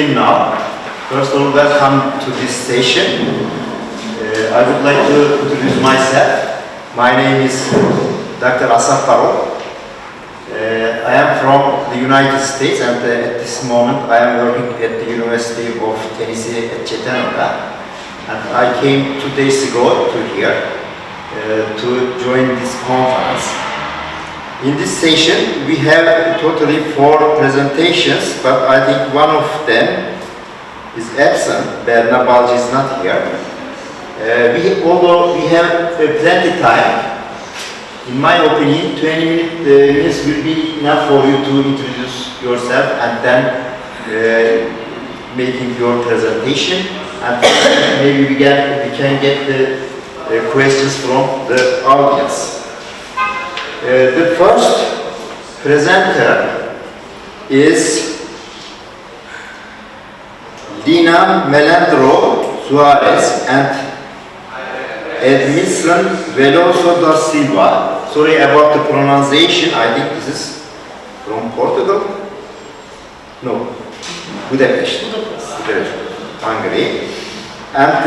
begin now. First of all, welcome to this session. I would like to introduce myself. My name is Dr. Asaf Karo. I am from the United States, and at this moment I am working at the University of Tennessee at Chattanooga. And I came 2 days ago to here to join this conference. In this session, we have totally 4 presentations, but I think one of them is absent. Berna Balci is not here. Although we have plenty time, in my opinion, 20 minutes will be enough for you to introduce yourself and then making your presentation. And maybe we can get the questions from the audience. The first presenter is Lina Melandro Suarez and Edmilson Veloso da Silva. Sorry about the pronunciation. I think this is from Portugal. No, Budapest, Hungary. And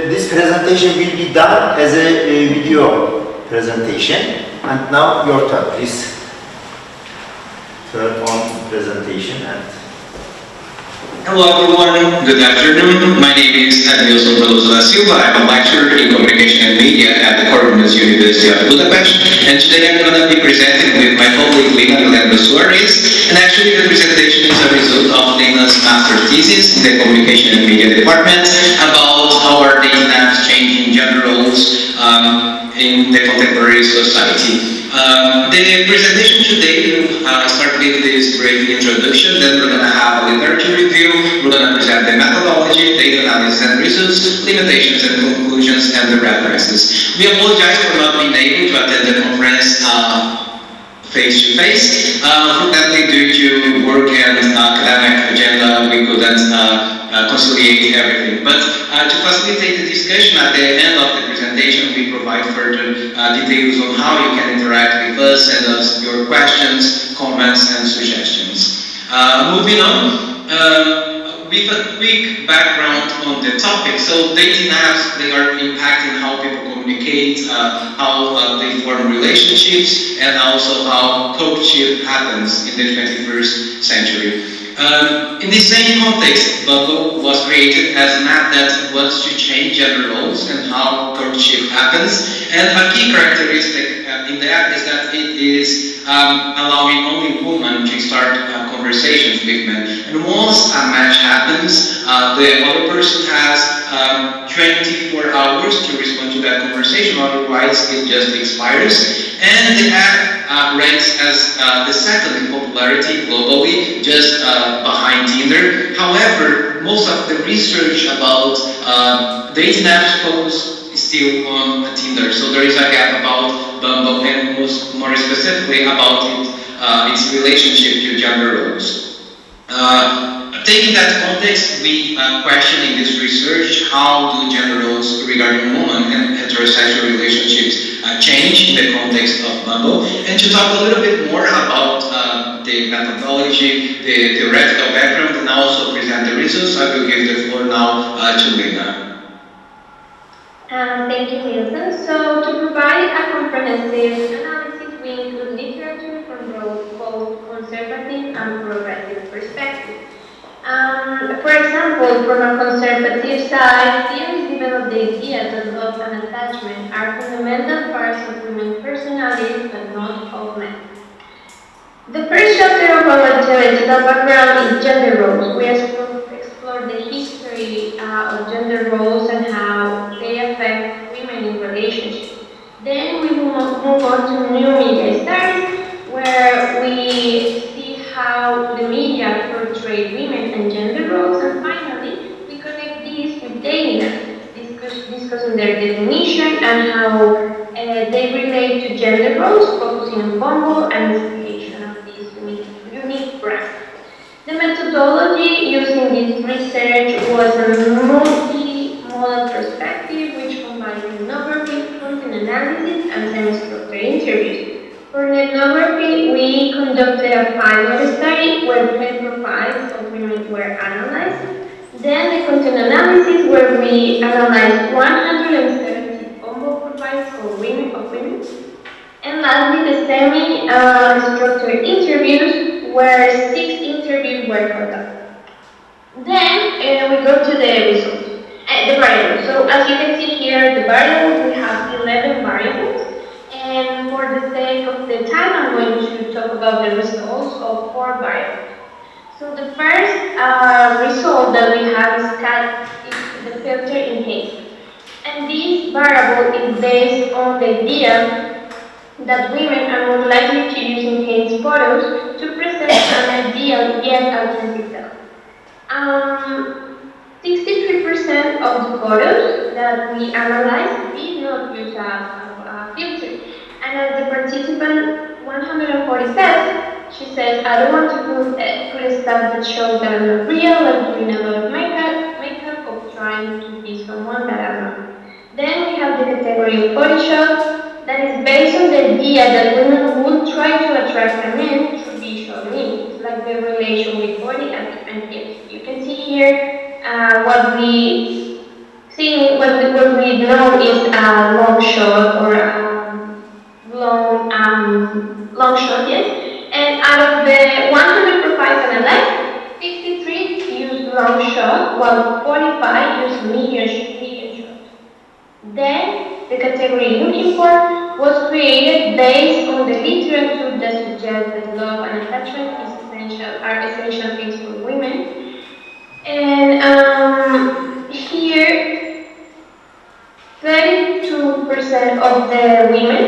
this presentation will be done as a video presentation. And now your turn, please. Turn on presentation and. Hello everyone, good afternoon. My name is Edmilson Veloso da Silva. I'm a lecturer in communication and media at the Corvinus University of Budapest. And today I'm going to be presenting with my colleague Lina Melandro Suarez. And actually the presentation is a result of Lina's master's thesis in the communication and media department about how our data apps changing gender roles in the contemporary society. The presentation today will start with this brief introduction, then we're going to have a literature review, we're going to present the methodology, data analysis and results, limitations and conclusions, and the references. We apologize for not being able to attend the conference face-to-face. Unfortunately, due to work and academic agenda, we couldn't conciliate everything. But to facilitate the discussion at the end of the presentation, we provide further details on how you can interact with us, send us your questions, comments, and suggestions. Moving on, with a quick background on the topic. So dating apps, they are impacting how people communicate, how they form relationships, and also how courtship happens in the 21st century. In the same context, Bumble was created as an app that wants to change gender roles and how courtship happens. And a key characteristic in the app is that it is allowing only women to start conversations with men. And once a match happens, the other person has 24 hours to respond to that conversation, otherwise it just expires. And the app ranks as the second in popularity globally, just behind Tinder. However, most of the research about dating apps focus is still on Tinder. So there is a gap about Bumble and more specifically about its relationship to gender roles. Taking that context, we question in this research how do gender roles regarding women and heterosexual relationships change in the context of Bumble. And to talk a little bit more about the methodology, the theoretical background, and also present the results, I will give the floor now to Lina. Thank you, Milton. So to provide a comprehensive analysis, we include literature from both conservative and progressive perspectives. For example, from a conservative side, theories develop the idea that love and attachment are fundamental parts of human personalities, but not all men. The first chapter of our theoretical background is gender roles. We explore the history of gender roles and how they affect women in relationships. Then we will move on to new media studies, where we see how the media portray women and gender roles, and finally we connect these with dating apps, discussing their definition and how they relate to gender roles, focusing on Bumble and its creation of this unique brand. The methodology using this research was a multi-modal perspective which combined an overview, content analysis, and semi-structured interviews. For ethnography, we conducted a pilot study where 10 profiles of women were analyzed. Then the content analysis where we analyzed 170 combo profiles of women. And lastly, the semi-structured interviews where 6 interviews were conducted. Then we go to the results, the variables. So as you can see here, the variables, we have 11 variables. And for the sake of the time, I'm going to talk about the results of 4 variables. So the first result that we have is the filter in haste. And this variable is based on the idea that women are more likely to use enhanced photos to present an ideal yet authentic self. 63% of the photos that we analyzed did not use a filter. And as the participant 140 says, she says, I don't want to put stuff that shows that I'm not real, like doing a lot of makeup or trying to be someone that I'm not. Then we have the category of Photoshop that is based on the idea that women would try to attract a man through visual means, like the relation with body and hips. You can see here what we know is a long shot or long shot, yes. And out of the 100 profiles analyzed, 63 used long shot, while 45 used medium shot. Then, the category looking for was created based on the literature that suggests that love and attachment are essential things for women. And here, 32% of the women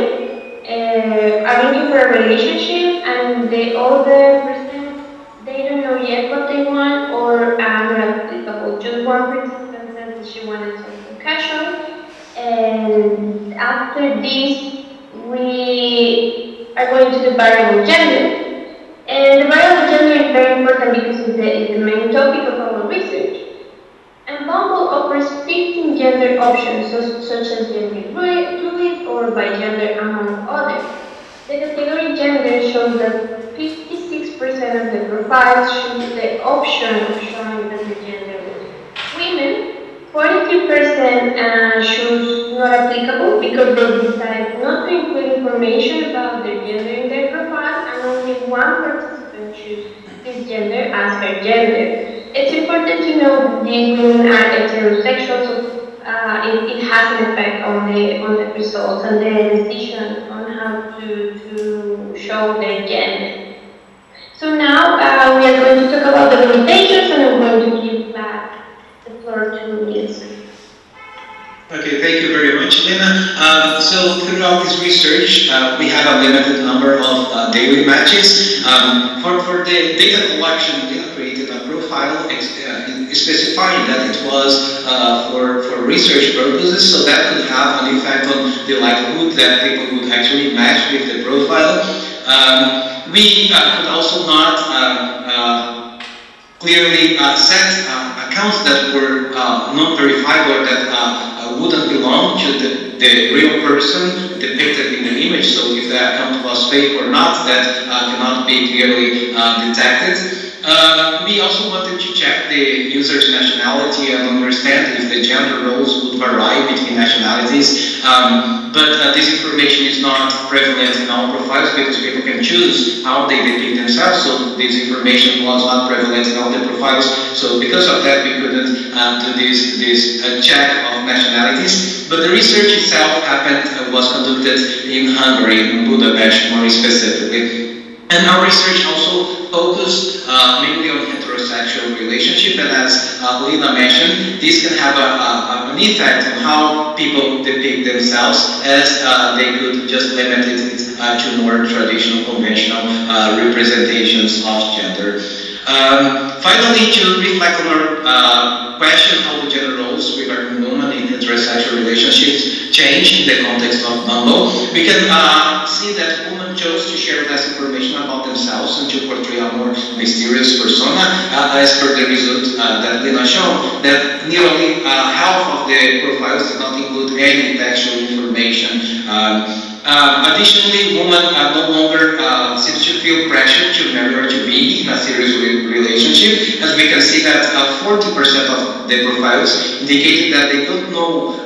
are looking for a relationship, and the other percent, they don't know yet what they want or are not applicable. Just one participant said that she wanted something casual. And after this, we are going to the variable gender. And the variable gender is very important because it's the main topic of our research. And Bumble offers 15 gender options, such as gender fluid or by gender, among others. The category gender shows that 56% of the profiles choose the option of showing that the gender is women. 43% choose not applicable because they decide not to include information about their gender in their profile, and only one participant chooses this gender as her gender. It's important to know that these women are heterosexual, so it has an effect on the results and the decision on how to show their gender. So now we are going to talk about the limitations, and I'm going to give back the floor to Niels. Okay, thank you very much, Lena. So throughout this research, we have a limited number of daily matches. For the data collection, we created a profile specifying that it was for research purposes, so that could have an effect on the likelihood that people would actually match with the profile. We could also not clearly set accounts that were not verified or that wouldn't belong to the real person depicted in the image. So if the account was fake or not, that cannot be clearly detected. We also wanted to check the user's nationality and understand if the gender roles would vary between nationalities. But this information is not prevalent in all profiles because people can choose how they depict themselves. So this information was not prevalent in all the profiles. So because of that, we couldn't do this check of nationalities. But the research itself was conducted in Hungary, in Budapest more specifically. And our research also focused mainly on heterosexual relationship, and as Lena mentioned, this can have an effect on how people depict themselves, as they could just limit it to more traditional, conventional representations of gender. Finally, to reflect on our question how the gender roles regarding women in heterosexual relationships change in the context of Bumble, we can see that women chose to share less information about themselves and to portray a more mysterious persona, as per the result that Lena showed, that nearly half of the profiles did not include any textual information. Additionally, women no longer seem to feel pressure to marry or to be in a serious relationship, as we can see that 40% of the profiles indicated that they don't know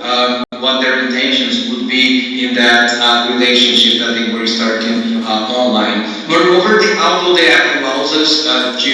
what their intentions would be in that relationship that they were starting online. Moreover, although the app allows us to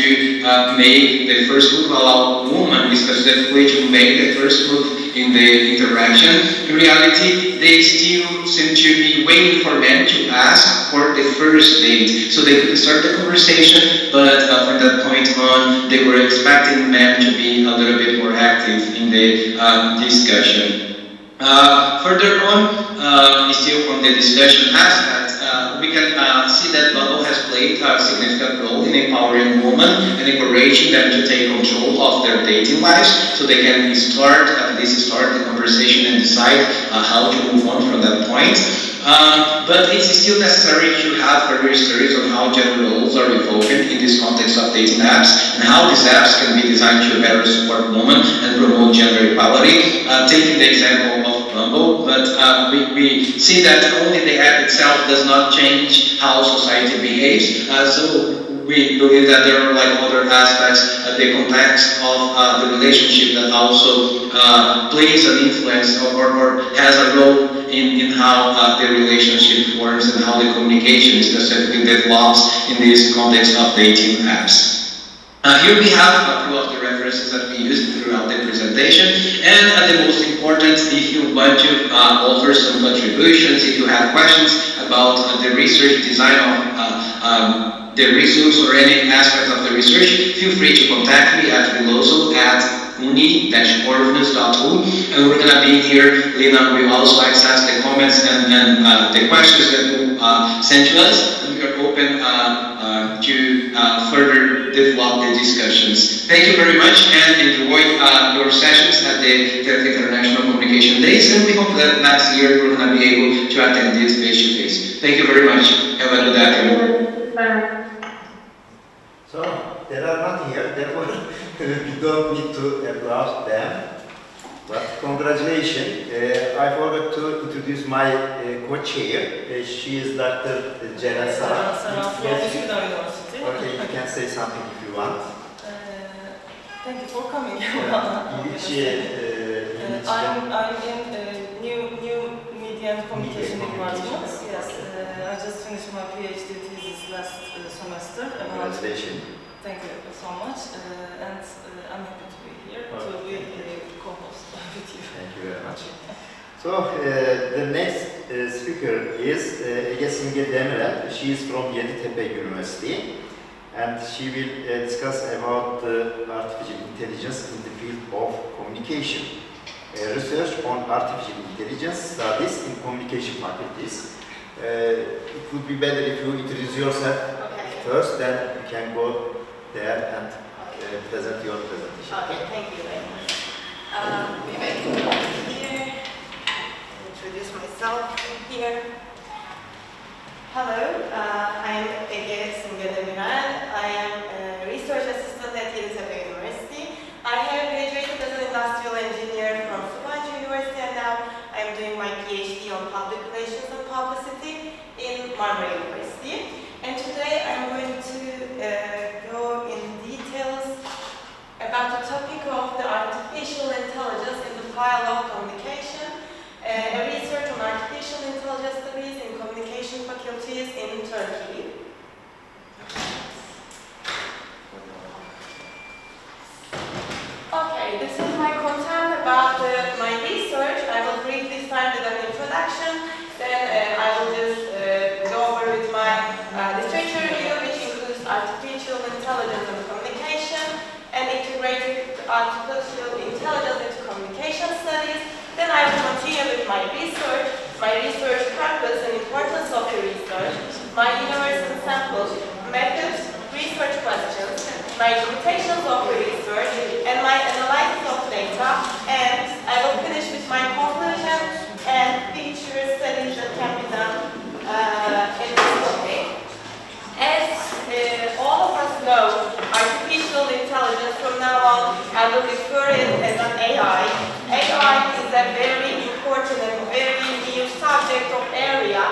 make the first move, allow women specifically to make the first move in the interaction, in reality, they still seem to be waiting for men to ask for the first date. So they could start the conversation, but from that point on, they were expecting men to be a little bit more active in the discussion. Further on, still on the discussion aspect, we can see that Bumble has played a significant role in empowering women and encouraging them to take control of their dating lives, so they can at least start the conversation and decide how to move on from that point. But it's still necessary to have further studies on how gender roles are evolving in this context of dating apps, and how these apps can be designed to better support women and promote gender equality. Taking the example of Bumble, but we see that only the app itself does not change how society behaves. So we believe that there are other aspects, the context of the relationship that also plays an influence or has a role in how the relationship forms and how the communication specifically develops in this context of dating apps. Here we have a few of the references that we used throughout the presentation, and the most important, if you want to offer some contributions, if you have questions about the research design of the results or any aspect of the research, feel free to contact me at uni-orphanus.hu, and we're going to be here. Lina will also access the comments and the questions that you sent to us, and we are open to further develop the discussions. Thank you very much, and enjoy your sessions at the International Communication Days, and we hope that next year we're going to be able to attend this face-to-face. Thank you very much. Have a good afternoon. Bye. So, they are not here, therefore we don't need to applaud them. But congratulations. I forgot to introduce my co-chair. She is Dr. Ceren Sara. From Üsküdar University. Okay, you can say something if you want. Thank you for coming. I'm in new media and communication department. Yes, I just finished my PhD thesis last semester. Congratulations. Thank you so much, and I'm happy to be here to be co-host with you. Thank you very much. So the next speaker is Ege Simge Demirel. She is from Yeditepe University, and she will discuss about artificial intelligence in the field of communication. Research on artificial intelligence studies in communication faculties. It would be better if you introduce yourself first, then you can go there and present your presentation. Okay, thank you very much. Maybe I can go here, introduce myself here. Hello, I'm Ege Simge Demirel. I am a research assistant at Yeditepe University. I have graduated as an industrial engineer from University, and now I'm doing my PhD on public relations and publicity in Marmara University. And today I'm going to go in details about the topic of the artificial intelligence in the field of communication, a research on artificial intelligence studies in communication faculties in Turkey. Okay, this is my content about my research. I will briefly start with an introduction, then I will just go over with my literature review, which includes artificial intelligence and communication, and integrated artificial intelligence into communication studies. Then I will continue with my research purpose and importance of the research, my universal samples, methods, research questions, my limitations of the research, and my analysis of data, and I will finish with my conclusions and future studies that can be done in this topic. As all of us know, artificial intelligence, from now on, I will refer it as an AI. AI is a very important and very new subject of area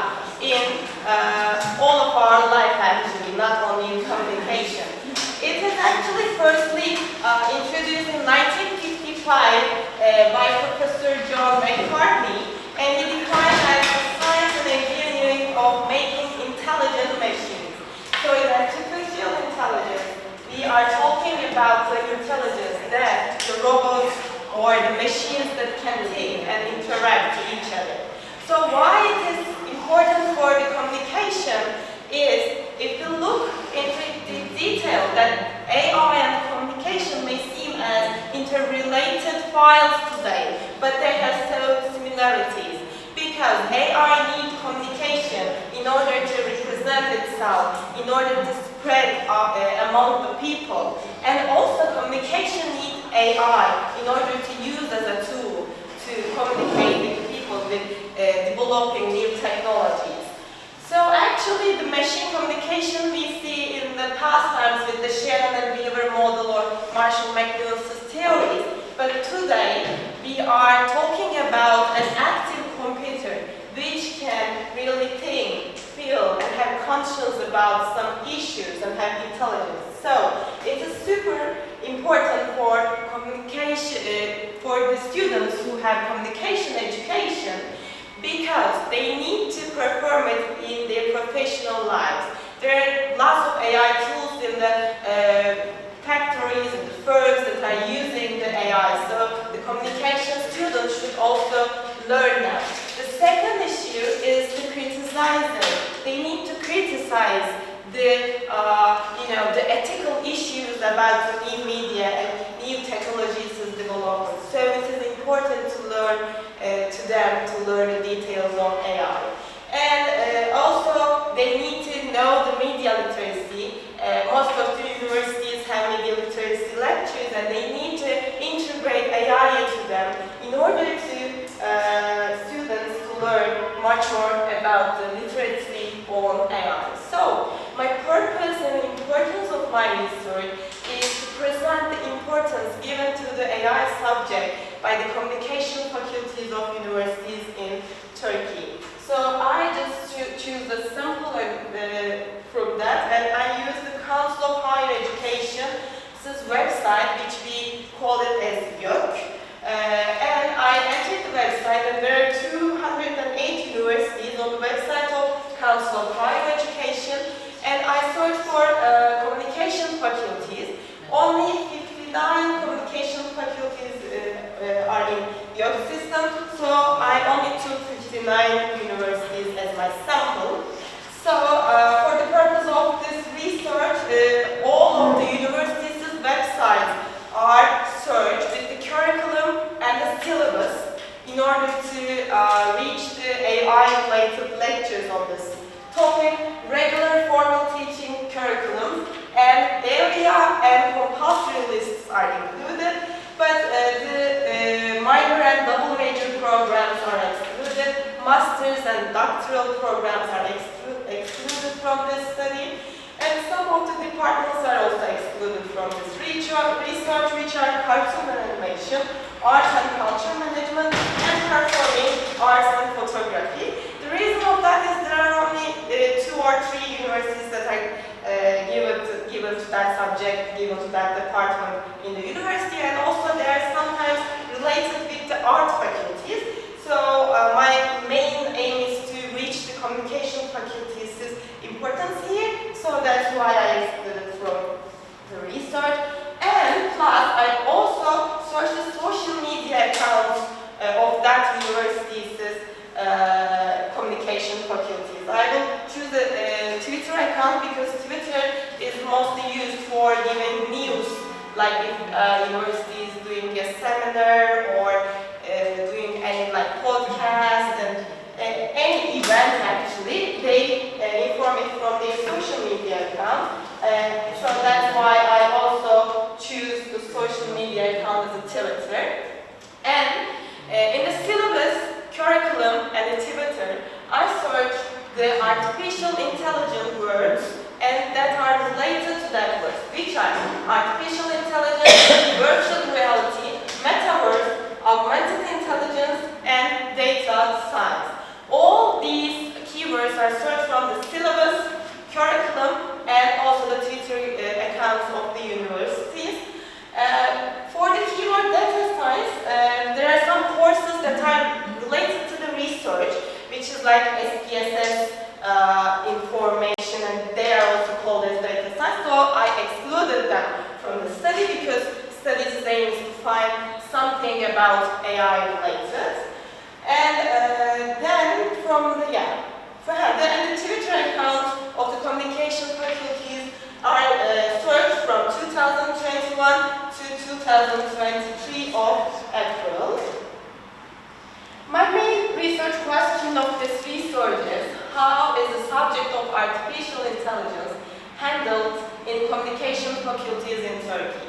are talking about the intelligence that the robots or the machines that can think and interact with each other. So why it is important for the communication is, if you look into the detail, that AI and communication may seem as interrelated files today, but they have some similarities. Because AI needs communication in order to represent itself, in order to spread among the people. And also communication needs AI in order to use as a tool to communicate with people, with developing new technologies. So actually the machine communication we see in the past times with the Shannon and Weaver model or Marshall McLuhan's theories, but today we are talking about an active computer which can really think, feel, and have conscience about some issues and have intelligence. So it is super important for communication, for the students who have communication education, because they need to perform it in their professional lives. There are lots of AI tools in the factories and the firms that are using the AI, so the communication students should also learn that. The second issue is to criticize them. They need to criticize the ethical issues about the new media and new technologies is developed. So it is important to learn to learn the details of AI. And also they need to know the media literacy. Most of the universities have media literacy lectures, and they need to integrate AI into them in order to students to learn much more about the literacy on AI. So my purpose and importance of my research is to present the importance given to the AI subject by the communication faculties of universities in Turkey. So I just choose a sample from that, and I use the Council of Higher Education's website, which we call it as YÖK. And I entered the website, and there are 208 universities on the website of Council of Higher Education, and I searched for communication faculties. Only 59 communication faculties are in YÖK system, so I only took 59 universities as my sample. So for the purpose of this research, all of the universities' websites are searched with the curriculum and the syllabus in order to reach the AI-related lectures on this topic, regular formal teaching curriculum, and area and compulsory lists are included, but the minor and double major programs are excluded, master's and doctoral programs are excluded from this study, and some of the departments are also excluded from this research, which are cartoon and animation, art and culture management, and performing arts and photography. The reason of that is there are only 2 or 3 universities that are given to that subject, given to that department in the university, and also they are sometimes related with the art faculties. So my main aim is to reach the communication faculties' importance here, so that's why I excluded from the research. And plus, I also searched the social media accounts of that university's communication faculties. I will choose a Twitter account because Twitter is mostly used for giving news, like if university is doing a seminar or doing any podcast and any event actually, they inform it from their social media account. So that's why I also choose the social media account as a Twitter. And in the syllabus, curriculum, and the Twitter, I search the artificial intelligence words and that are related to that word, which are artificial intelligence, virtual reality, metaverse, augmented intelligence, and data science. All these keywords are searched from the syllabus, curriculum, and also the Twitter accounts of the universities. For the keyword data science, there are some courses that are related to the research, which is like SPSS information, and they are also called as data science, so I excluded them from the study because study's aim is to find something about AI related. And then from the, the Twitter account of the communication faculties are searched from 2021 to 2023 of April. My main research question of this research is how is the subject of artificial intelligence handled in communication faculties in Turkey?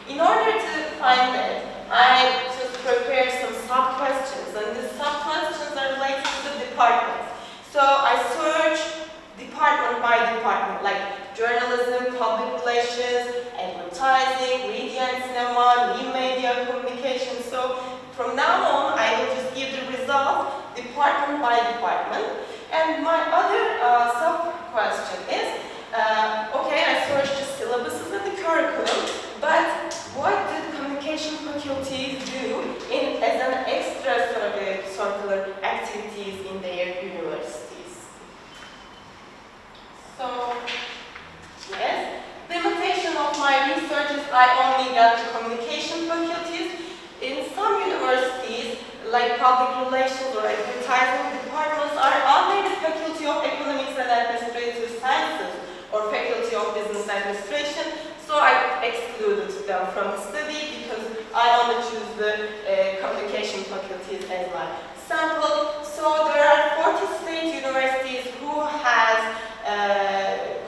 In order to find it, I just prepared some sub-questions, and the sub-questions are related to the departments. So I searched department by department, like journalism, public relations, advertising, media and cinema, new media, communication. So from now on, I will just give the result department by department. And my other sub-question is, okay, I searched the syllabuses and the curriculum, but what did communication faculties do as an extra circular activities in their universities? So, yes, the limitation of my research is I only got the communication faculties. In some universities, like public relations or advertising departments, are under the Faculty of Economics and Administrative Sciences or Faculty of Business Administration. So I excluded them from the study because I only choose the communication faculties as my sample. So there are 40 state universities who has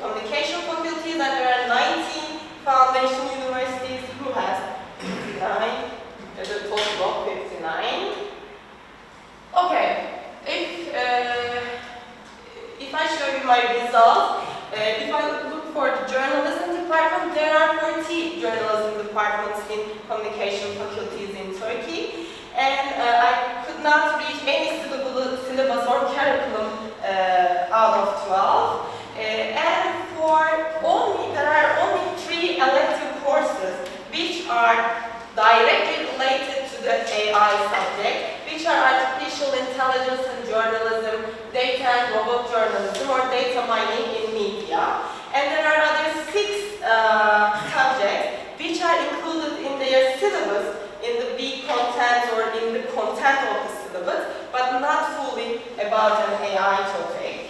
communication faculties, and there are 19 foundation universities who has 59. There's a total of 59. Okay, if I show you my results, if I look for the journalism department, there are 40 journalism departments in communication faculties in Turkey, and I could not reach any syllabus or curriculum out of 12. And there are only 3 elective courses which are directly related to the AI subject, which are artificial intelligence and journalism, data and robot journalism, or data mining in media. And there are other 6 subjects which are included in their syllabus in the B content or in the content of the syllabus, but not fully about an AI topic.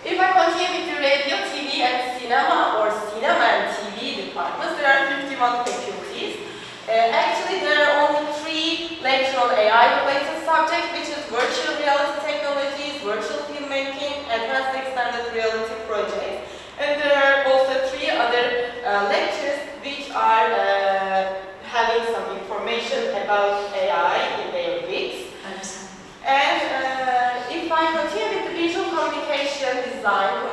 If I continue with the radio, TV and cinema, or cinema and TV departments, there are 51 faculties. Actually, there are only 3 lecture on AI-related subjects, which is virtual reality technologies, virtual filmmaking, advanced extended reality projects. And there are also 3 other lectures which are having some information about AI in their weeks. And if I continue with the visual communication design,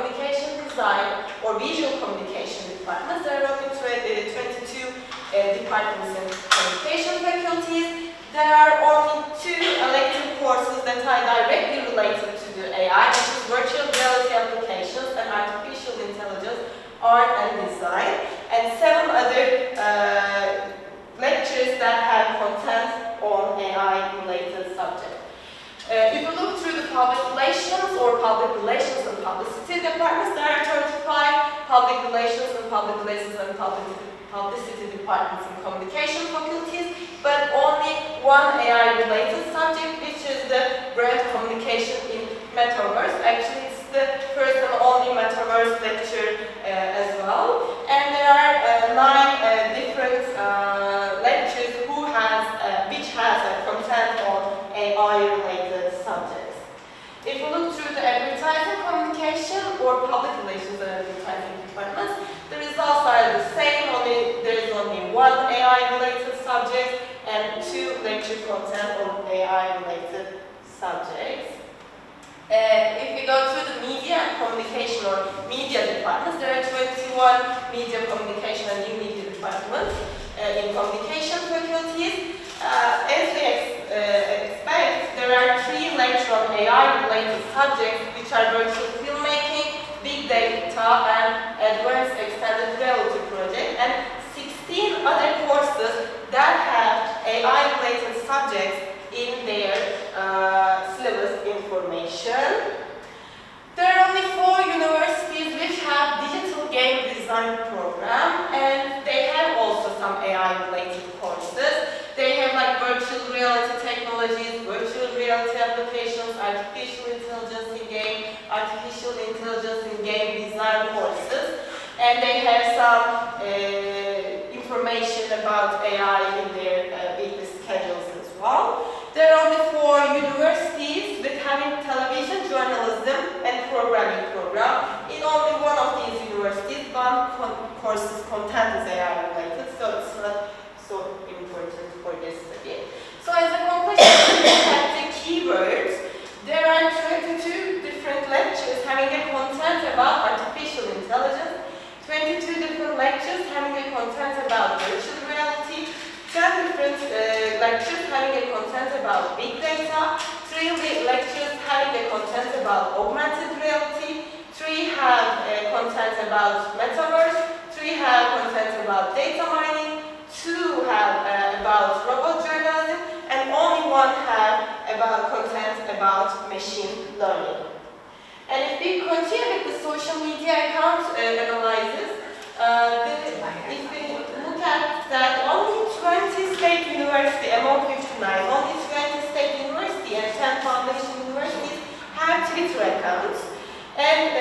or visual communication departments, there are only 22 departments in communication faculties. There are only 2 elective courses that are directly related to the AI, which is virtual reality applications and artificial intelligence, art and design, and 7 other lectures that have content on AI-related subjects. If you look through the public relations and publicity departments, there are 35 public relations and publicity departments in communication faculties, but only 1 AI-related subject, which is the brand communication in metaverse. Actually, it's the first and only metaverse lecture as well. And there are 9 different lectures which has a content on AI-related subjects. If you look through the advertising, communication, or public relations and advertising departments, the results are the same. There is only 1 AI-related subject and 2 lecture content on AI-related subjects. If we go through the media and communication or media departments, there are 21 media communication and new media departments in communication faculties. As we expect, there are 3 lectures on AI-related subjects, which are virtual filmmaking, big data, and advanced extended reality project, and 16 other courses that have AI-related subjects in their syllabus information. There are only 4 universities which have digital game design program, and technologies, virtual reality applications, artificial intelligence in game design courses, and they have some information about AI in their weekly schedules as well. There are only 4 universities with having television journalism and programming program. In only one of these universities, one course's content is AI related, so it's not so important for this study. So as a conclusion, look at the keywords. There are 22 different lectures having a content about artificial intelligence, 22 different lectures having a content about virtual reality, 10 different lectures having a content about big data, 3 lectures having a content about augmented reality, 3 have content about metaverse, 3 have content about data mining, 2 have about robot journalism, and only 1 have about content about machine learning. And if we continue with the social media account analysis, if we look at that, only 20 state universities among 59, only 20 state universities and 10 foundation universities have Twitter accounts. And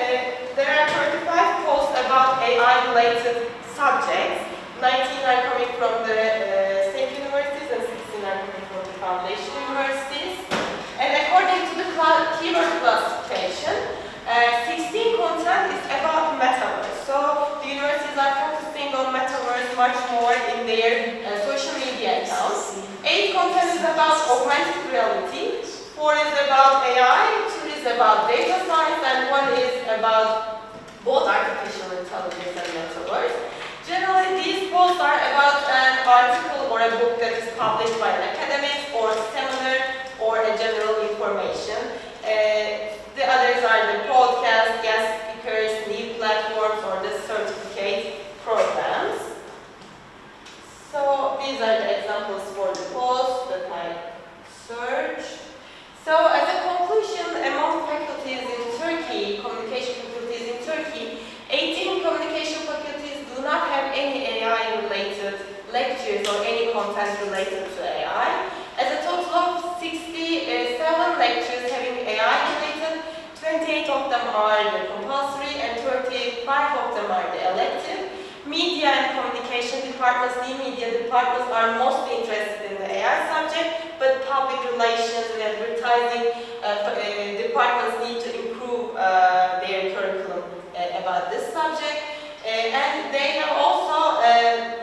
there are 35 posts about AI-related subjects, 19 are coming from the state universities and 16 are coming from the foundation universities. And according to the keyword classification, 16 content is about metaverse. So the universities are focusing on metaverse much more in their social media accounts. 8 content is about augmented reality, 4 is about AI, 2 is about data science, and 1 is about both artificial intelligence and metaverse. Generally, these posts are about an article or a book that is published by an academic or seminar or a general information. The others are the podcasts, guest speakers, new platforms, or the certificate programs. So these are the examples for the posts that I searched. So as a conclusion, among faculties in Turkey, communication faculties in Turkey, 18 communication faculties do not have any AI-related lectures or any content related to AI. As a total of 67 lectures having AI-related, 28 of them are the compulsory and 35 of them are the elective. Media and communication departments, the media departments are mostly interested in the AI subject, but public relations and advertising departments need to improve their curriculum about this subject. And they have also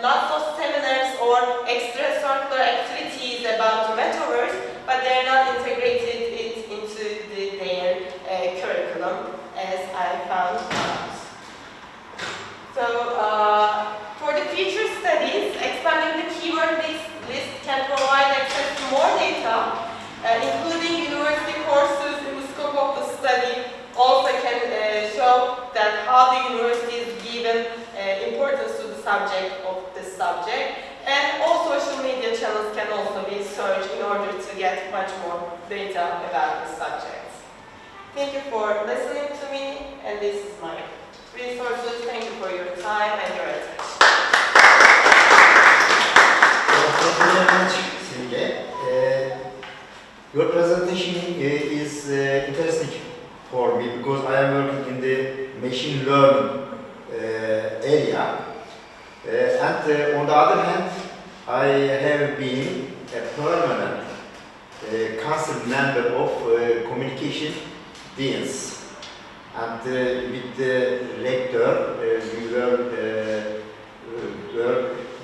lots of seminars or extracurricular activities about the metaverse, but they are not integrated into their curriculum, as I found out. So, for the future studies, expanding the keyword list can provide access to more data, including university courses in the scope of the study. Also can show that how the university is given importance to the subject of this subject. And all social media channels can also be searched in order to get much more data about the subject. Thank you for listening to me, and this is my resources. Thank you for your time and your attention. Thank you very much, Simge. Your presentation is interesting for me because I am working in the machine learning area. And on the other hand, I have been a permanent council member of communication deans. And with the rector,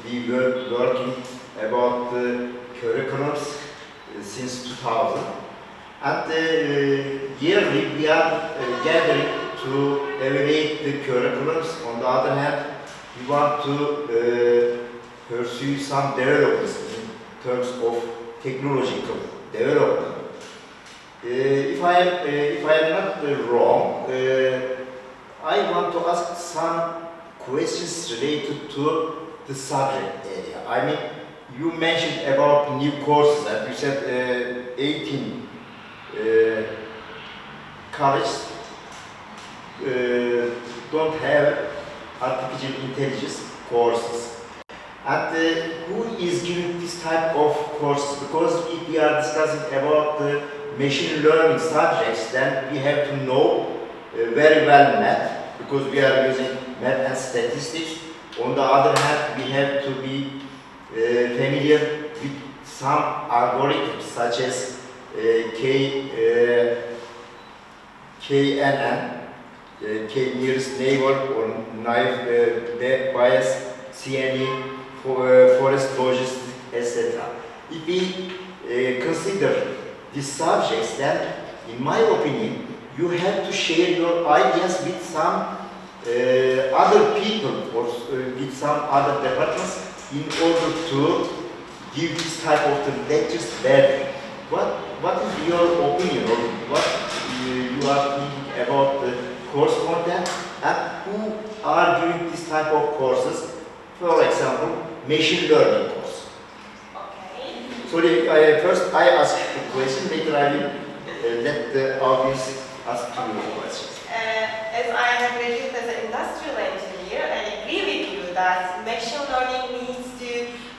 we were working about the curriculums since 2000. And yearly we are gathering to evaluate the curriculums. On the other hand, we want to pursue some developments in terms of technological development. If I am not wrong, I want to ask some questions related to the subject area. I mean, you mentioned about new courses, and you said 18 colleges don't have artificial intelligence courses. And who is giving this type of courses? Because if we are discussing about the machine learning subjects, then we have to know very well math, because we are using math and statistics. On the other hand, we have to be familiar with some algorithms such as KNN, K nearest neighbor, or naive bias, CNE, forest logistics, etc. If we consider these subjects, then, in my opinion, you have to share your ideas with some other people or with some other departments in order to give this type of the lectures better. What is your opinion, or what you are thinking about the course content, and who are doing this type of courses? For example, machine learning course. Okay. Sorry, first I ask the question, later I will let the audience ask you questions. As I have registered as an industrial engineer, I agree with you that machine learning needs to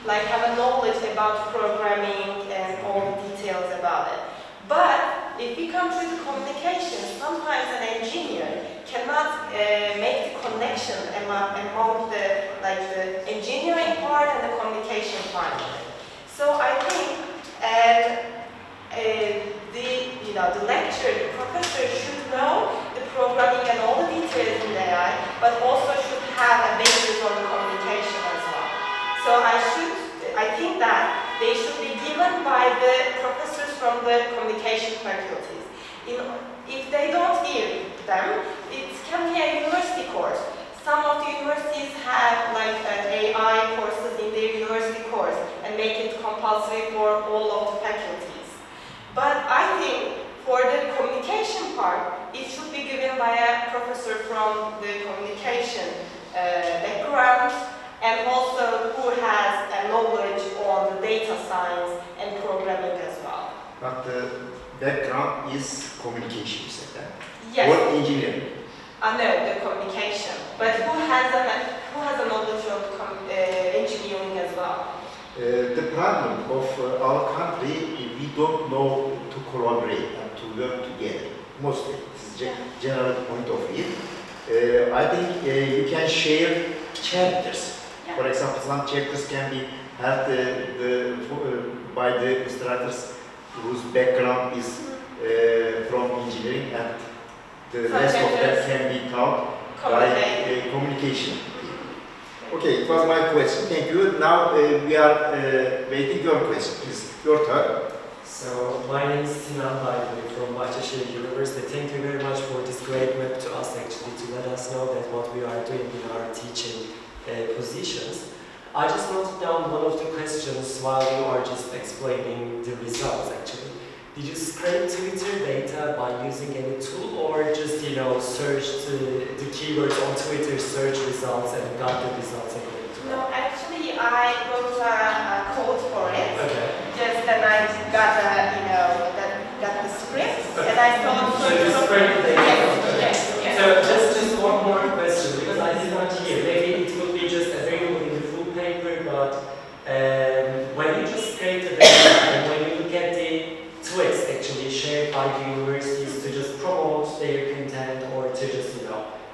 have a knowledge about programming and all the details about it. But if we come to the communication, sometimes an engineer cannot make the connection among the engineering part and the communication part of it. So I think the lecturer, the professor should know the programming and all the details in the AI, but also should have a basis on the communication as well. So I think that they should be given by the professors from the communication faculties. If they don't give them, it can be a university course. Some of the universities have AI courses in their university course and make it compulsory for all of the faculties. But I think for the communication part, it should be given by a professor from the communication background, and also who has a knowledge on the data science and programming as well. But the background is communication, you said that? Yes. Or engineering? No, the communication. But who has a knowledge of engineering as well? The problem of our country, we don't know to collaborate and to work together. Mostly, this is general point of view. I think you can share chapters. Yeah. For example, some chapters can be held by the instructors whose background is from engineering, and the rest of them can be taught by communication. Okay, it was my question. Thank you. Now we are waiting your question. Please, your turn. So my name is Sinan Baybay from Bahçeşehir University. Thank you very much for this great web to us, actually, to let us know that what we are doing in our teaching positions. I just noted down one of the questions while you are just explaining the results, actually. Did you scrape Twitter data by using any tool, or just, searched the keywords on Twitter search results and got the results according to No, that? actually I wrote a code for it. Okay. Just then I got the script, and I thought. So you scraped the data? Yes. So just one more question, because I did not hear. Maybe it will be just available in the full paper, but when you just scrape the data and when you look at the tweets actually shared by the universities to just promote their content, or to just,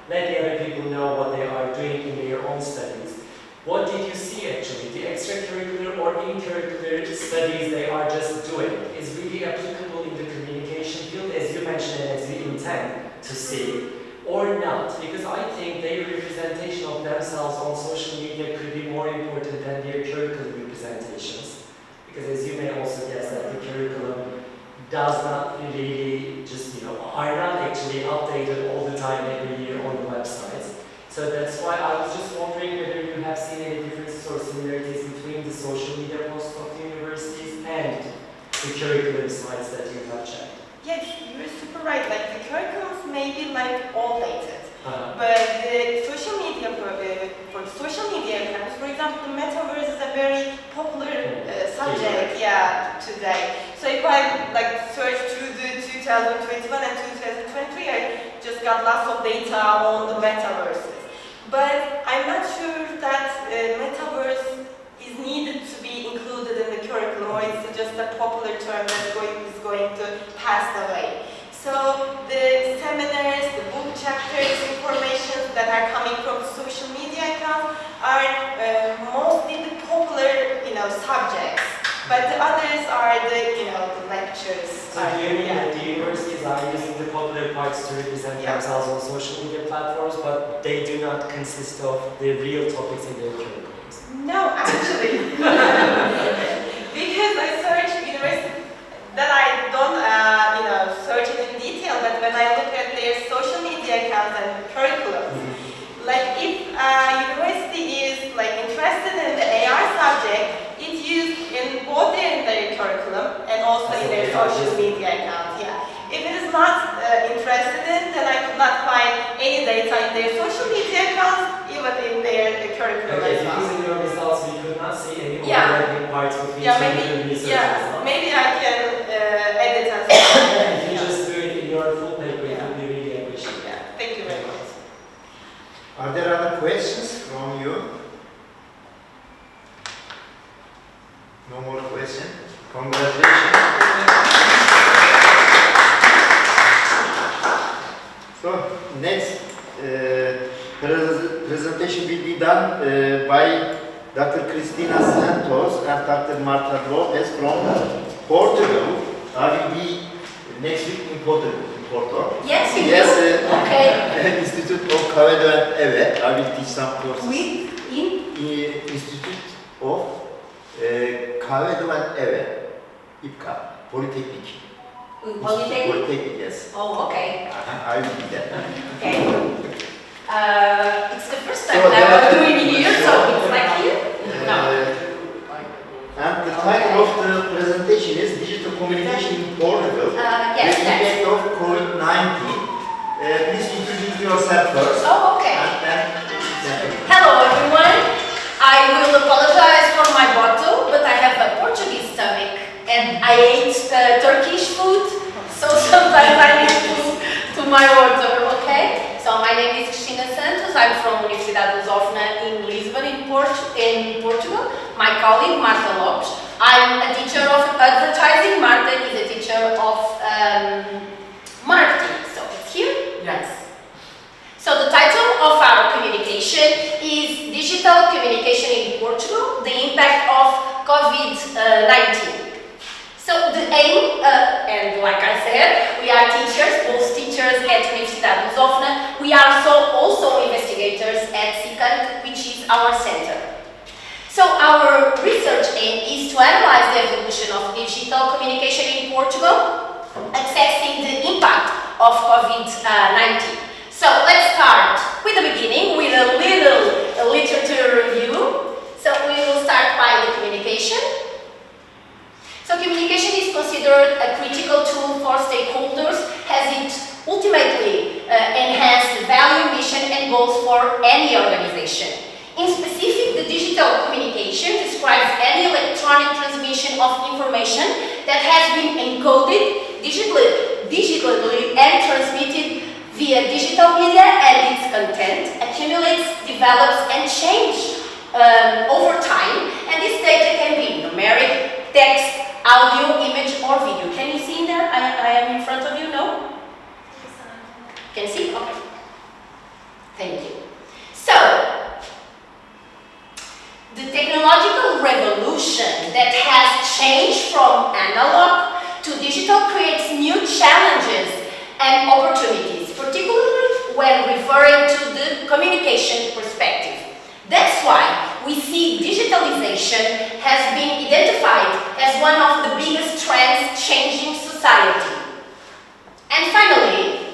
let the other people know what they are doing in their own studies, what did you see actually? The extracurricular or in-curricular studies they are just doing is really applicable in the communication field, as you mentioned and as you intend to see, or not? Because I think their representation of themselves on social media could be more important than their curriculum representations. Because as you may also guess that the curriculum does not really just, are not actually updated all the time every year on the websites. So that's why I was just wondering whether you have seen any differences or similarities between the social media posts of the universities and the curriculum slides that you have checked. Yes, you're super right. The curriculums may be all dated. Uh-huh. But the social media, for the social media accounts, for example, the metaverse is a very popular subject, today. So if I search through the 2021 and 2023, I just got lots of data on the metaverses. But I'm not sure that metaverse needed to be included in the curriculum, or it's just a popular term that is going to pass away. So the seminars, the book chapters, information that are coming from social media accounts are mostly the popular, subjects. But the others are the, the lectures. So do you mean that the universities are using the popular parts to represent themselves on social media platforms, but they do not consist of the real topics in their curriculums? No, actually. Because I search university, that I don't, search it in detail, but when I look at their social media accounts and curriculum, like if a university is interested in the AR subject, it's used in both their curriculum and also in their social media accounts. Yeah. If it is not interested in, then I could not find any data in their social media accounts, even in their curriculum as well. Because in your results we could not see any Yeah. overlapping parts with each maybe, research as well. maybe I can edit and If you just do it in your full paper, it would be really appreciated. Yeah, thank you very much. Are there other questions from you? No more questions? Congratulations. So, next presentation will be done by Dr. Cristina Santos and Dr. Marta Lopez from Portugal. I will be next week in Porto. Yes, you Yes, will? Okay. Institute of Cavedo and Eve. I will teach some courses. In? Institute of Cavedo and Eve. IPCA. Polytechnic. Polytechnic? Polytechnic, yes. Oh, okay. I will be there. Okay. It's the first time that I'm doing here, so it's like here? No. And the title of the presentation is Digital Communication in Portugal. Yes, the impact of COVID-19. Please introduce yourself first. Oh, okay. And then, Hello, everyone. I will apologize for my bottle, but I have a Portuguese stomach and I ate Turkish food, so sometimes I need to my water, okay? So my name is Cristina Santos. I'm from Universidade de Lusófona in Lisbon, in Portugal. My colleague, Marta Lopes. I'm a teacher of advertising. Marta is a teacher of marketing. So it's here? Yes. So the title of our communication is Digital Communication in Portugal, the impact of COVID-19. So the aim, and like I said, we are teachers, both teachers at Universidade de Lusófona. We are also investigators at SICANT, which is our center. So our research aim is to analyze the evolution of digital communication in Portugal, assessing the impact of COVID-19. So let's start with the beginning, with a little literature review. So we will start by the communication. So communication is considered a critical tool for stakeholders as it ultimately enhances the value, mission and goals for any organization. In specific, the digital communication describes any electronic transmission of information that has been encoded digitally and transmitted via digital media, and its content accumulates, develops and changes over time, and this data can be numeric, text, audio, image or video. Can you see in there? I am in front of you, no? Can you see? Okay. Thank you. So, the technological revolution that has changed from analog to digital creates new challenges and opportunities, particularly when referring to the communication perspective. That's why we see digitalization has been identified as one of the biggest trends changing society. And finally,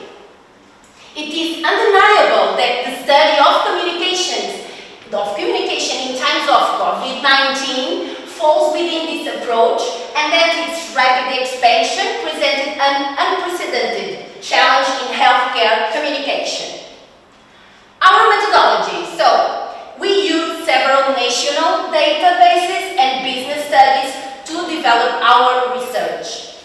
it is undeniable that the study of communication in times of COVID-19 falls within this approach, and that its rapid expansion presented an unprecedented challenge in healthcare communication. Our methodology. So, we use several national databases and business studies to develop our research.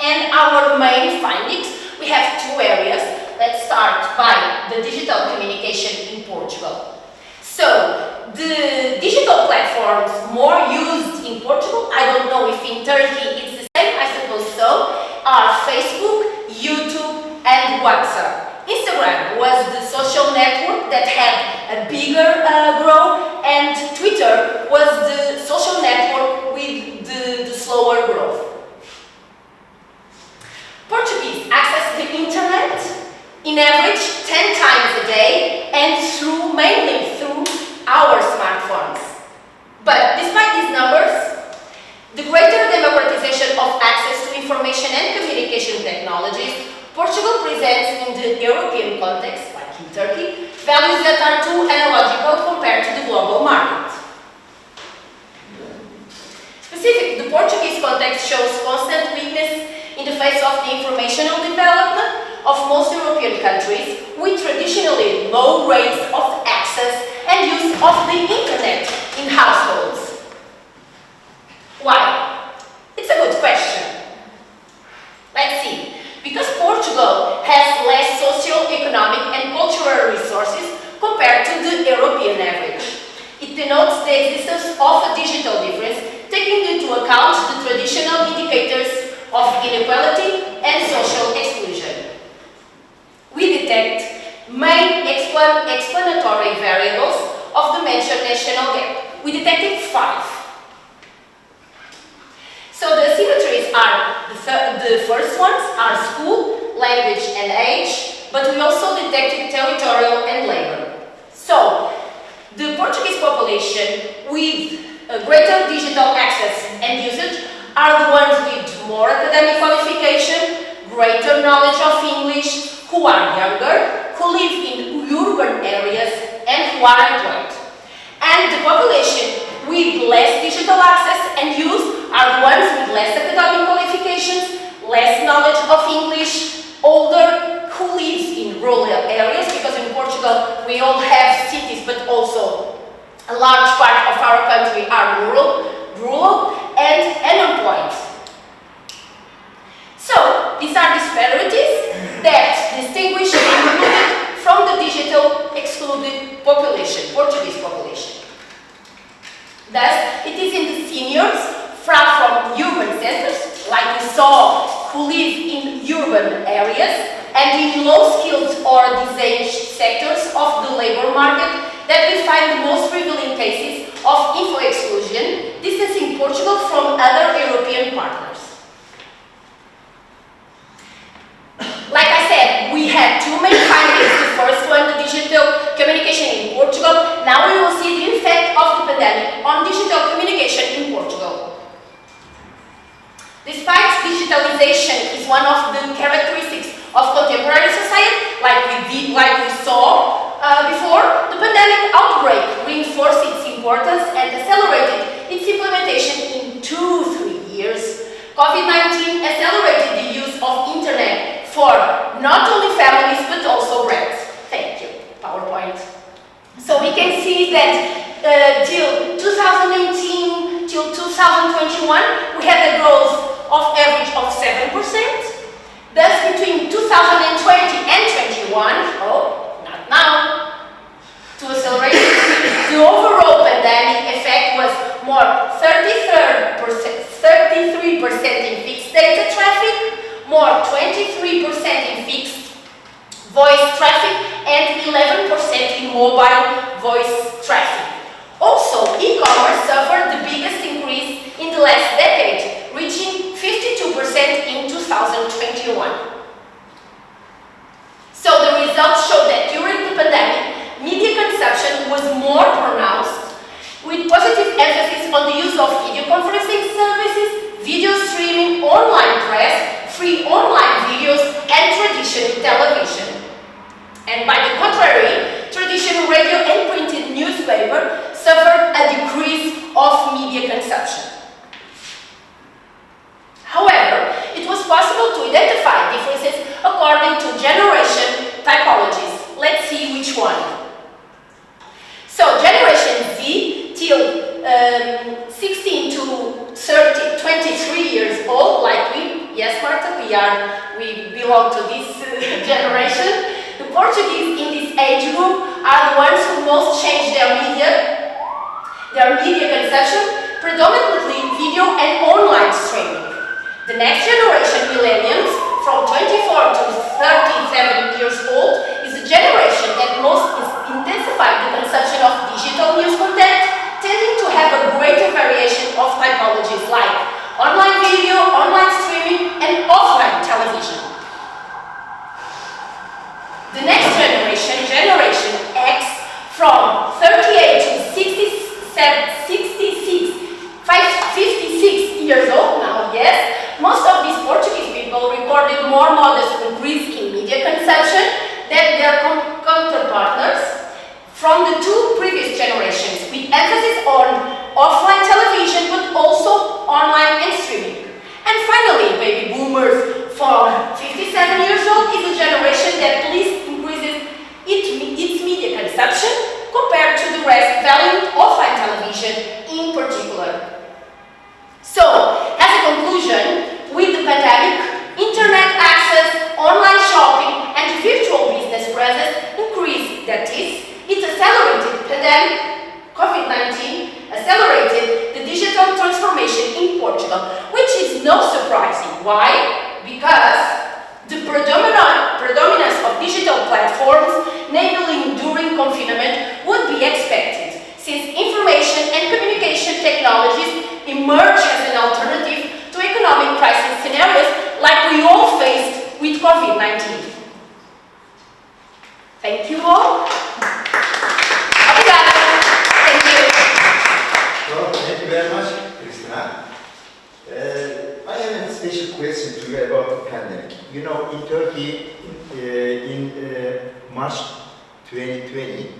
And our main findings, we have two areas. Let's start by the digital communication in Portugal. So, the digital platforms more used in Portugal, I don't know if in Turkey it's the same, I suppose so, are Facebook, YouTube and WhatsApp. Instagram was the social network that had a bigger growth, and Twitter was the social network with the slower growth. Portuguese access the internet in average 10 times a day and mainly through our smartphones. But despite these numbers, the greater democratization of access to information and communication technologies Portugal presents in the European context, like in Turkey, values that are too analogical compared to the global market. Specifically, the Portuguese context shows constant weakness in the face of the informational development of most European countries, with traditionally low rates of access and use of the internet in households. Why? It's a good question. Let's see. Because Portugal has less socio-economic and cultural resources compared to the European average. It denotes the existence of a digital difference, taking into account the traditional indicators of inequality and social exclusion. We detect main explanatory variables of the mentioned national gap. We detected 5. So the asymmetries are, the first ones are school, language and age, but we also detected territorial and labor. So, the Portuguese population with a greater digital access and usage are the ones with more academic qualification, greater knowledge of English, who are younger, who live in urban areas and who are employed. And the population with less digital access and use are the ones with less academic qualifications, less knowledge of English, older, who lives in rural areas, because in Portugal we all have cities, but also a large part of our country are rural and unemployed. So, these are disparities that distinguish the included from the digital excluded population, Portuguese population. Thus, it is in the seniors far from urban centers, like we saw, who live in urban areas, and in low-skilled or disadvantaged sectors of the labor market, that we find the most prevalent cases of info exclusion, distancing Portugal from other European partners. Like I said, we had 2 main findings. The first one, the digital communication in Portugal. Now we will see the effect of the pandemic on digital communication in Portugal. Despite digitalization is one of the characteristics of contemporary society, like we saw before, the pandemic outbreak reinforced its importance and accelerated its implementation in 2-3 years. COVID-19 accelerated the use of internet for not only families but also brands. Thank you, PowerPoint. So we can see that till 2018 till 2021 we had a growth of average of 7%. Thus between 2020 and 21, not now, to accelerate the overall pandemic effect was more 33% in fixed data traffic, more 23% in fixed voice traffic, and 11% in mobile voice traffic. Also, e-commerce suffered the biggest increase in the last decade, reaching 52% in 2021. So the results show that during the pandemic, media consumption was more pronounced, with positive emphasis on the use of video conferencing services, video streaming, online press, free online videos, and traditional television. And by the contrary, traditional radio and printed newspaper suffered a decrease of media consumption. However, it was possible to identify differences according to generation typologies. Let's see which one. So, Generation Z, till 16 to 23 years old, like we, yes Marta, we belong to this generation. The Portuguese in this age group are the ones who most change their media. their media consumption predominantly video and online streaming. The next generation, millennials, from 24 to 37 years old, is a generation that most intensified the consumption of digital news content, tending to have a greater variation of typologies like online video, online streaming, and offline television. The next generation, Generation X, from 38 to 56 years old now, yes, most of these Portuguese people recorded more modest increase in media consumption than their counterparts from the two previous generations, with emphasis on offline television but also online and streaming. And finally, baby boomers from 57 years old is a generation that least increases its media consumption compared to the rest, valuing offline television in particular. So, as a conclusion, with the pandemic, internet access, online shopping, and virtual business presence increased, that is, it accelerated pandemic, COVID-19, accelerated the digital transformation in Portugal, which is no surprising. Why? Because the predominance of digital platforms, namely during confinement, would be expected, since information and communication technologies emerge as an alternative to economic crisis scenarios like we all faced with COVID-19. Thank you all. Obrigada. Thank you. Well, thank you very much, Christina. I have a special question to you about the pandemic. You know, in Turkey, in March 2020,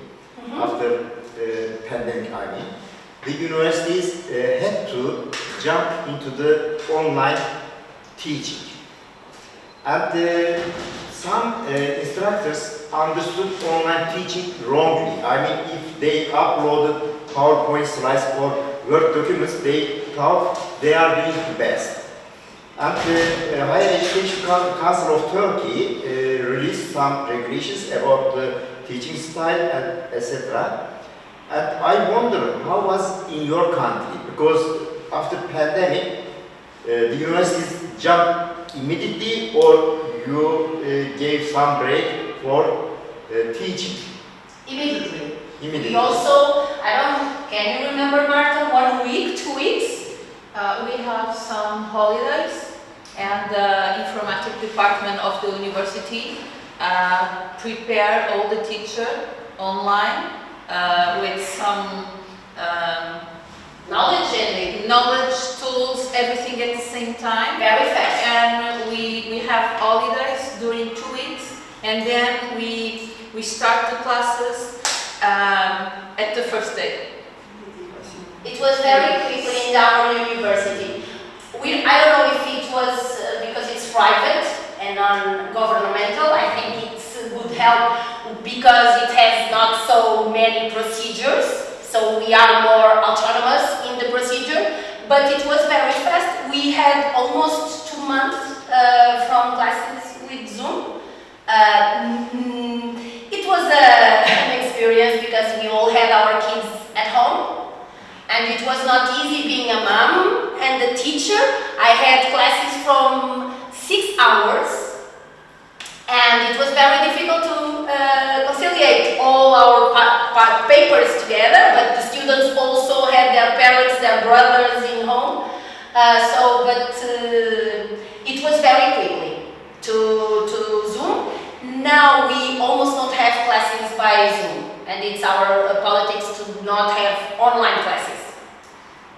after the pandemic, the universities had to jump into the online teaching. And some instructors understood online teaching wrongly. I mean, if they uploaded PowerPoint slides or Word documents, they thought they are doing the best. And the Higher Education Council of Turkey released some regulations about the teaching style and etc. And I wonder how was in your country, because after pandemic, the universities jumped immediately, or you gave some break for teaching? Immediately. Immediately. We also, can you remember, Marta, 1 week, 2 weeks? We have some holidays, and the informatic department of the university prepare all the teachers online with some knowledge tools, everything at the same time. Very fast. And we have holidays during 2 weeks, and then we start the classes at the first day. It was very quickly in our university. I don't know if it was because it's private and non-governmental. I think it would help because it has not so many procedures, so we are more autonomous in the procedure, but it was very fast. We had almost 2 months from classes with Zoom. It was an experience because we all had our kids at home, and it was not easy being a mom and a teacher. I had classes from 6 hours, and it was very difficult to conciliate all our papers together, but the students also had their parents, their brothers in home. It was very quickly to Zoom. Now we almost don't have classes by Zoom, and it's our politics to not have online classes.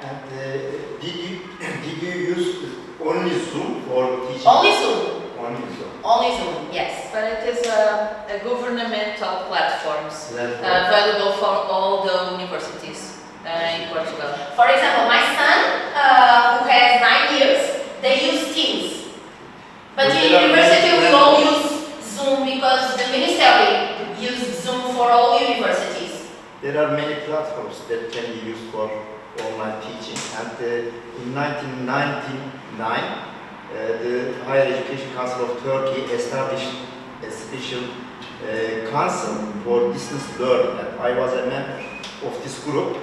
And did you use only Zoom for teaching? Only Zoom. Only Zoom. Only Zoom, yes. But it is a governmental platforms available for all the universities in Portugal. For example, my son, who has 9 years, they use Teams. But in university we all use Zoom because the ministry uses Zoom for all universities. There are many platforms that can be used for online teaching, and in 1999 the Higher Education Council of Turkey established a special council for distance learning, and I was a member of this group.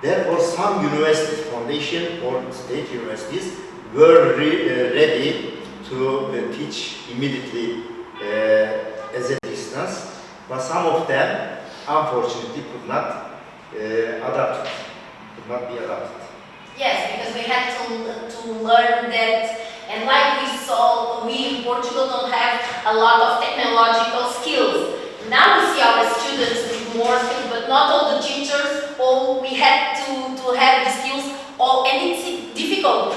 Therefore, some universities, foundation or state universities, were ready to teach immediately as a distance, but some of them, unfortunately, could not adapt, could not be adapted. Yes, because we had to learn that, and like we saw, we in Portugal don't have a lot of technological skills. Now we see our students with more skills, but not all the teachers. We had to have the skills. And it's difficult.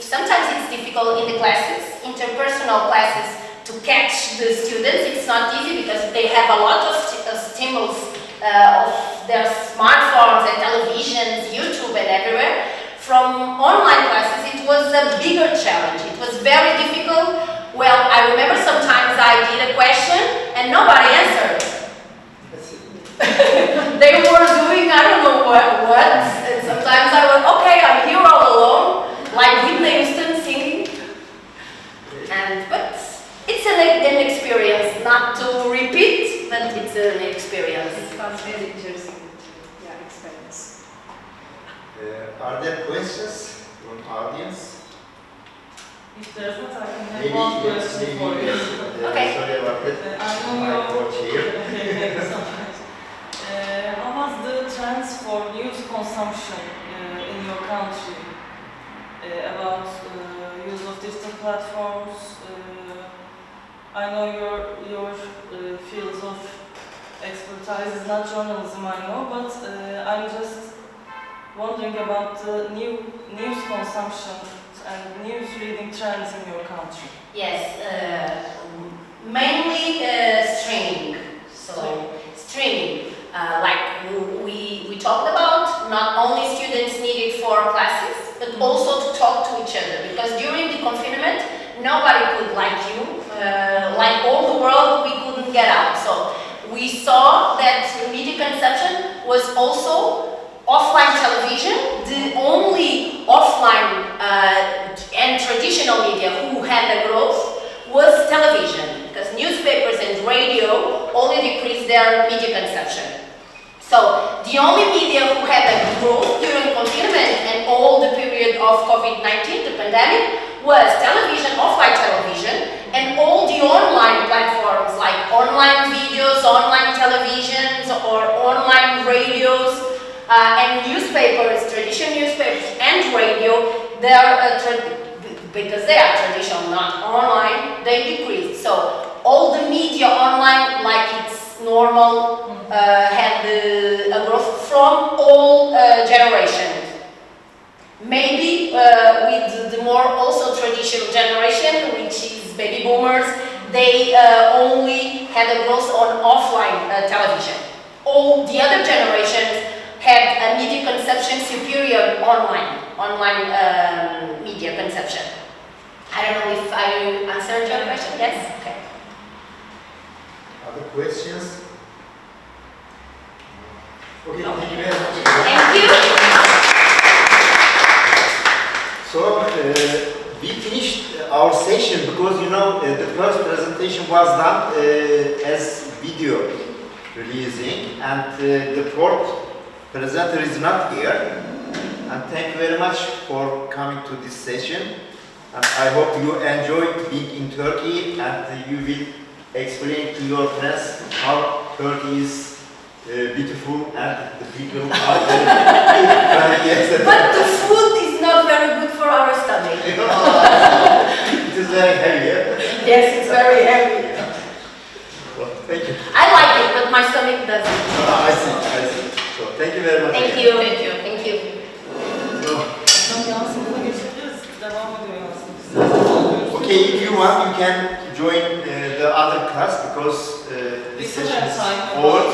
Sometimes it's difficult in the classes, interpersonal classes, to catch the students. It's not easy because they have a lot of stimulus of their smartphones and televisions, YouTube and everywhere. From online classes, it was a bigger challenge. It was very difficult. Well, I remember sometimes I did a question and nobody answered. They were doing I don't know what, and sometimes I went, okay, I'm here all alone, like Whitney Houston singing. But it's an experience, not to repeat, but it's an experience. It was very interesting, experience. Are there questions from audience? If there's not, I can have Maybe, one question for you. Okay. Sorry about that. I know My coach here. Okay, thank you so much. How was the trends for news consumption in your country? About use of digital platforms? I know your fields of expertise is not journalism, I know, but I'm just wondering about the news consumption and news reading trends in your country. Yes, mainly streaming. So streaming, like we talked about, not only students need it for classes, but also to talk to each other. Because during the confinement, nobody could like you. Like all the world, we couldn't get out. So we saw that media consumption was also offline television. The only offline and traditional media who had a growth was television, because newspapers and radio only decreased their media consumption. So the only media who had a growth during confinement and all the period of COVID-19, the pandemic, was television, offline television, and all the online platforms like online videos, online televisions, or online radios, and newspapers, traditional newspapers and radio, because they are traditional, not online, they decreased. So all the media online, like it's normal, had a growth from all generations. Maybe with the more also traditional generation, which is baby boomers, they only had a growth on offline television. All the other generations had a media consumption superior online media consumption. I don't know if I answered your question. Yes? Okay. Other questions? Okay, thank you very much. Thank you. So, we finished our session because, you know, the first presentation was done as video releasing, and the fourth presenter is not here. And thank you very much for coming to this session. And I hope you enjoyed being in Turkey, and you will explain to your friends how Turkey is beautiful and the people are very friendly. But the food is not very good for our stomach. It is very heavy. Yeah? Yes, it's very heavy. Well, thank you. I like it, but my stomach doesn't. I see. So thank you very much. Thank you. Thank you. So, okay, if you want, you can join the other class because this session is over.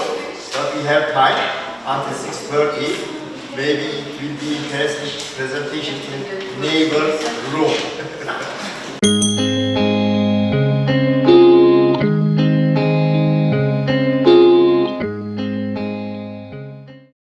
But we have time until 6:30. Maybe it will be interesting presentation in neighbor room.